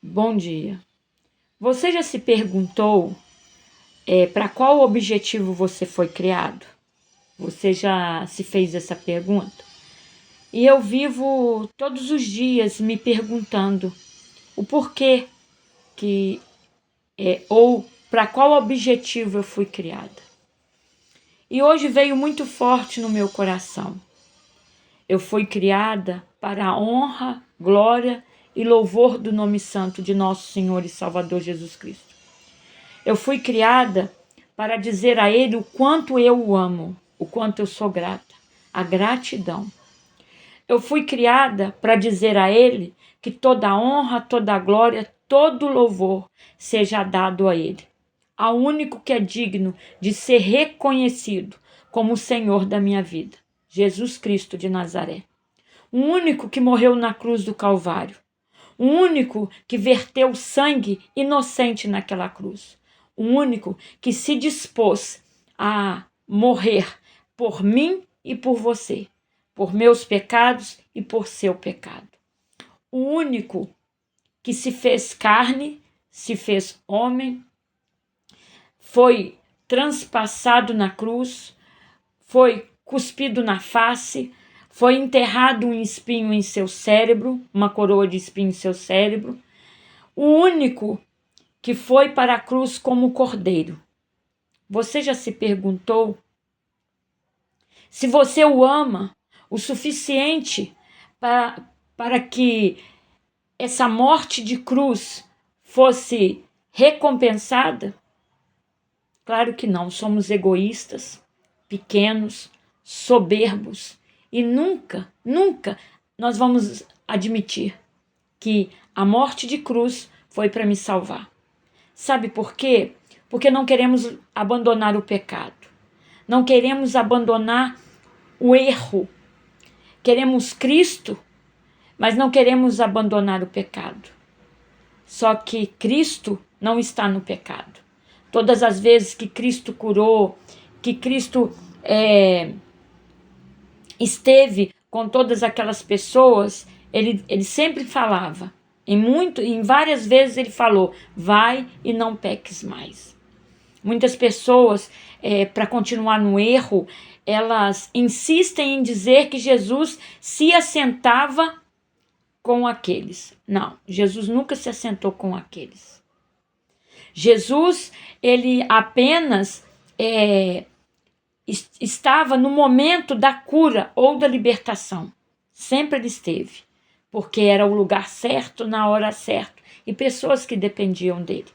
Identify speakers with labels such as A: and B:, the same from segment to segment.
A: Bom dia. Você já se perguntou para qual objetivo você foi criado? Você já se fez essa pergunta? E eu vivo todos os dias me perguntando o porquê que ou para qual objetivo eu fui criada. E hoje veio muito forte no meu coração. Eu fui criada para a honra, glória e louvor do nome santo de nosso Senhor e Salvador Jesus Cristo. Eu fui criada para dizer a Ele o quanto eu o amo, o quanto eu sou grata, a gratidão. Eu fui criada para dizer a Ele que toda honra, toda glória, todo louvor seja dado a Ele, ao único que é digno de ser reconhecido como o Senhor da minha vida, Jesus Cristo de Nazaré. O único que morreu na cruz do Calvário, o único que verteu sangue inocente naquela cruz, o único que se dispôs a morrer por mim e por você, por meus pecados e por seu pecado. O único que se fez carne, se fez homem, foi transpassado na cruz, foi cuspido na face, foi enterrado um espinho em seu cérebro, uma coroa de espinho em seu cérebro. O único que foi para a cruz como cordeiro. Você já se perguntou se você o ama o suficiente para que essa morte de cruz fosse recompensada? Claro que não, somos egoístas, pequenos, soberbos e nunca nós vamos admitir que a morte de cruz foi para me salvar. Sabe por quê? Porque não queremos abandonar o pecado. Não queremos abandonar o erro. Queremos Cristo, mas não queremos abandonar o pecado. Só que Cristo não está no pecado. Todas as vezes que Cristo curou, que Cristo esteve com todas aquelas pessoas, ele sempre falava, em várias vezes ele falou, vai e não peques mais. Muitas pessoas, para continuar no erro, elas insistem em dizer que Jesus se assentava com aqueles. Não, Jesus nunca se assentou com aqueles. Jesus, ele apenas estava no momento da cura ou da libertação. Sempre ele esteve, porque era o lugar certo, na hora certa, e pessoas que dependiam dele.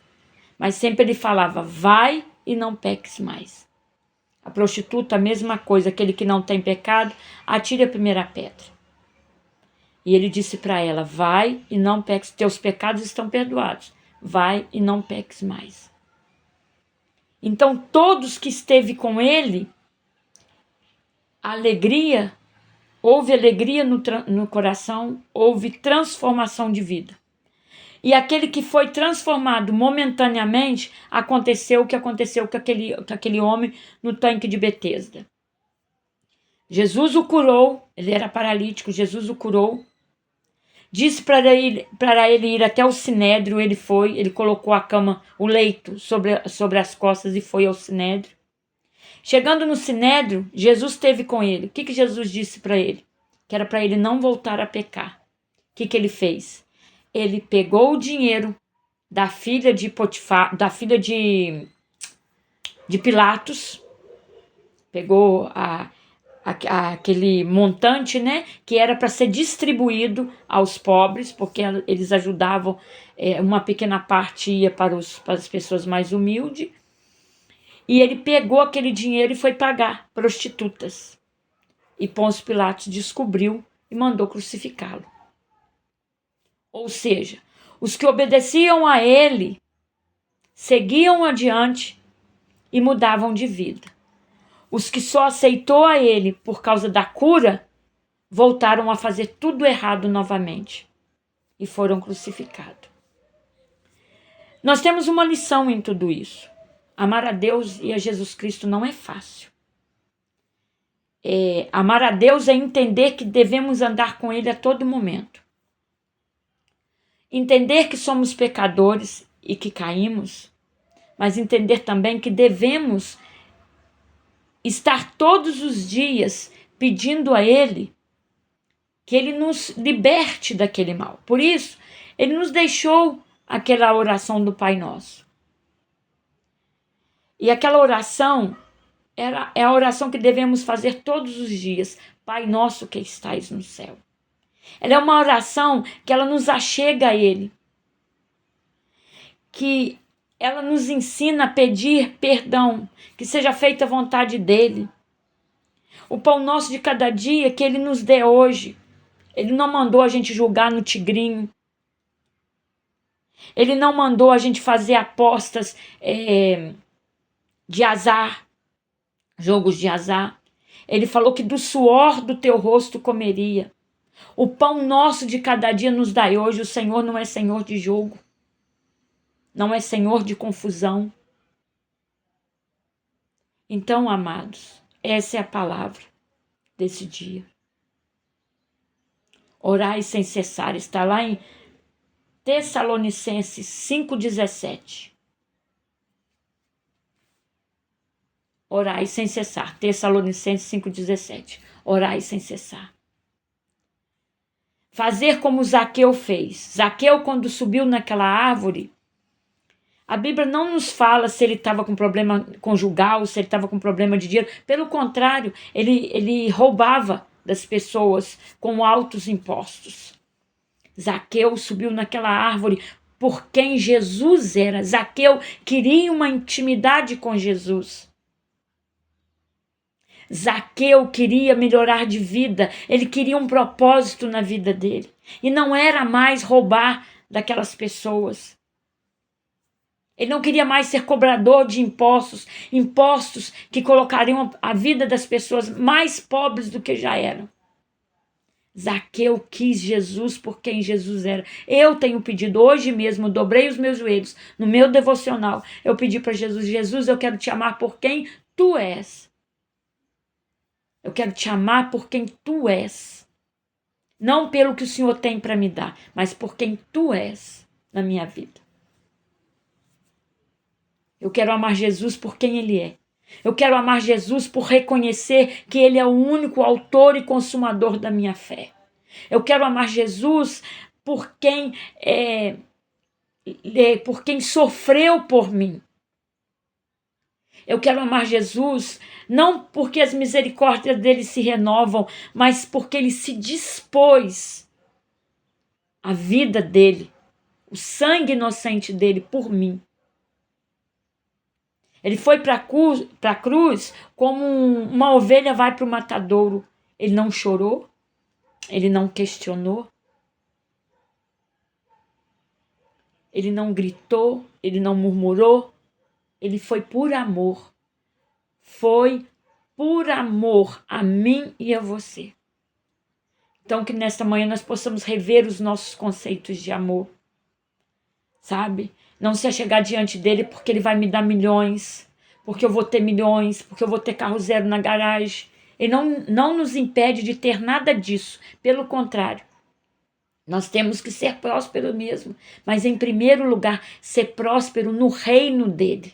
A: Mas sempre ele falava, vai e não peques mais. A prostituta, a mesma coisa, aquele que não tem pecado, atire a primeira pedra. E ele disse para ela, vai e não peques, teus pecados estão perdoados. Vai e não peques mais. Então, todos que esteve com ele, houve alegria no coração, houve transformação de vida. E aquele que foi transformado momentaneamente, aconteceu o que aconteceu com aquele homem no tanque de Betesda. Jesus o curou, ele era paralítico, Jesus o curou. Disse para ele ir até o sinédrio, ele foi, ele colocou a cama, o leito sobre as costas e foi ao sinédrio. Chegando no sinédrio, Jesus esteve com ele. O que Jesus disse para ele? Que era para ele não voltar a pecar. O que ele fez? Ele pegou o dinheiro da filha de Potifar, da filha de Pilatos, pegou aquele montante, né, que era para ser distribuído aos pobres, porque eles ajudavam, uma pequena parte ia para as pessoas mais humildes, e ele pegou aquele dinheiro e foi pagar prostitutas. E Pôncio Pilatos descobriu e mandou crucificá-lo. Ou seja, os que obedeciam a ele seguiam adiante e mudavam de vida. Os que só aceitou a ele por causa da cura voltaram a fazer tudo errado novamente e foram crucificados. Nós temos uma lição em tudo isso. Amar a Deus e a Jesus Cristo não é fácil. Amar a Deus é entender que devemos andar com Ele a todo momento. entender que somos pecadores e que caímos, mas entender também que devemos estar todos os dias pedindo a Ele que Ele nos liberte daquele mal. Por isso, Ele nos deixou aquela oração do Pai Nosso. E aquela oração é a oração que devemos fazer todos os dias. Pai Nosso que estais no céu. Ela é uma oração que ela nos achega a Ele. Que ela nos ensina a pedir perdão, que seja feita a vontade dEle. O pão nosso de cada dia que Ele nos dê hoje. Ele não mandou a gente julgar no tigrinho. Ele não mandou a gente fazer apostas de azar, jogos de azar. Ele falou que do suor do teu rosto comeria. O pão nosso de cada dia nos dai hoje. O Senhor não é Senhor de jogo. Não é Senhor de confusão. Então, amados, essa é a palavra desse dia. Orai sem cessar. Está lá em Tessalonicenses 5,17. Orai sem cessar. Tessalonicenses 5,17. Orai sem cessar. Fazer como Zaqueu fez. Zaqueu, quando subiu naquela árvore, a Bíblia não nos fala se ele estava com problema conjugal, se ele estava com problema de dinheiro. Pelo contrário, ele roubava das pessoas com altos impostos. Zaqueu subiu naquela árvore por quem Jesus era. Zaqueu queria uma intimidade com Jesus. Zaqueu queria melhorar de vida. Ele queria um propósito na vida dele. E não era mais roubar daquelas pessoas. Ele não queria mais ser cobrador de impostos. Impostos que colocariam a vida das pessoas mais pobres do que já eram. Zaqueu quis Jesus por quem Jesus era. Eu tenho pedido hoje mesmo, dobrei os meus joelhos no meu devocional. Eu pedi para Jesus: Jesus, eu quero te amar por quem tu és. Eu quero te amar por quem tu és. Não pelo que o Senhor tem para me dar, mas por quem tu és na minha vida. Eu quero amar Jesus por quem Ele é. Eu quero amar Jesus por reconhecer que Ele é o único autor e consumador da minha fé. Eu quero amar Jesus por quem sofreu por mim. Eu quero amar Jesus não porque as misericórdias dele se renovam, mas porque ele se dispôs a vida dele, o sangue inocente dele por mim. Ele foi para a cruz como uma ovelha vai para o matadouro. Ele não chorou, ele não questionou, ele não gritou, ele não murmurou. Ele foi por amor. Foi por amor a mim e a você. Então que nesta manhã nós possamos rever os nossos conceitos de amor. Sabe? Não se achegar diante dele porque ele vai me dar milhões, porque eu vou ter milhões, porque eu vou ter carro zero na garagem. Ele não nos impede de ter nada disso. Pelo contrário. Nós temos que ser prósperos mesmo. Mas em primeiro lugar, ser próspero no reino dele.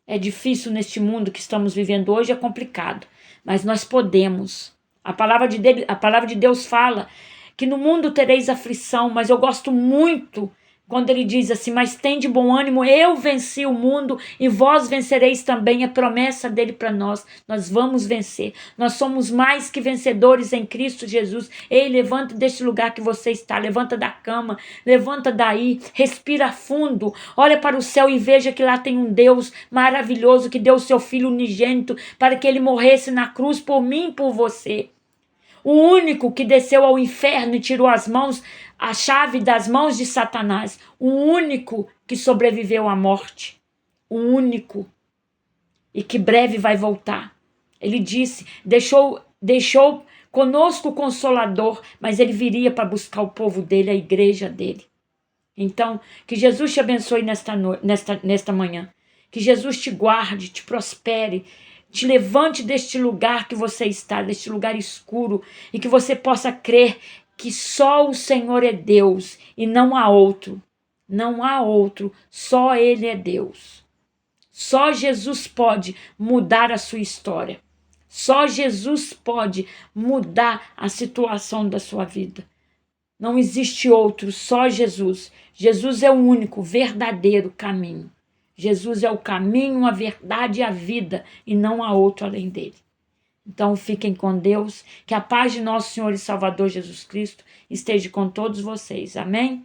A: É difícil neste mundo que estamos vivendo hoje, é complicado. Mas nós podemos. A palavra de Deus fala que no mundo tereis aflição, mas eu gosto muito quando ele diz assim: mas tende bom ânimo, eu venci o mundo e vós vencereis também. É promessa dele para nós. Nós vamos vencer. Nós somos mais que vencedores em Cristo Jesus. Ei, levanta deste lugar que você está, levanta da cama, levanta daí, respira fundo, olha para o céu e veja que lá tem um Deus maravilhoso que deu o seu Filho unigênito para que ele morresse na cruz por mim e por você. O único que desceu ao inferno e tirou a chave das mãos de Satanás. O único que sobreviveu à morte. O único. E que breve vai voltar. Ele disse, deixou conosco o Consolador, mas ele viria para buscar o povo dele, a igreja dele. Então, que Jesus te abençoe nesta manhã. Que Jesus te guarde, te prospere, te levante deste lugar que você está, deste lugar escuro, e que você possa crer que só o Senhor é Deus e não há outro. Não há outro, só Ele é Deus. Só Jesus pode mudar a sua história. Só Jesus pode mudar a situação da sua vida. Não existe outro, só Jesus. Jesus é o único, verdadeiro caminho. Jesus é o caminho, a verdade e a vida, e não há outro além dele. Então fiquem com Deus, que a paz de nosso Senhor e Salvador Jesus Cristo esteja com todos vocês. Amém?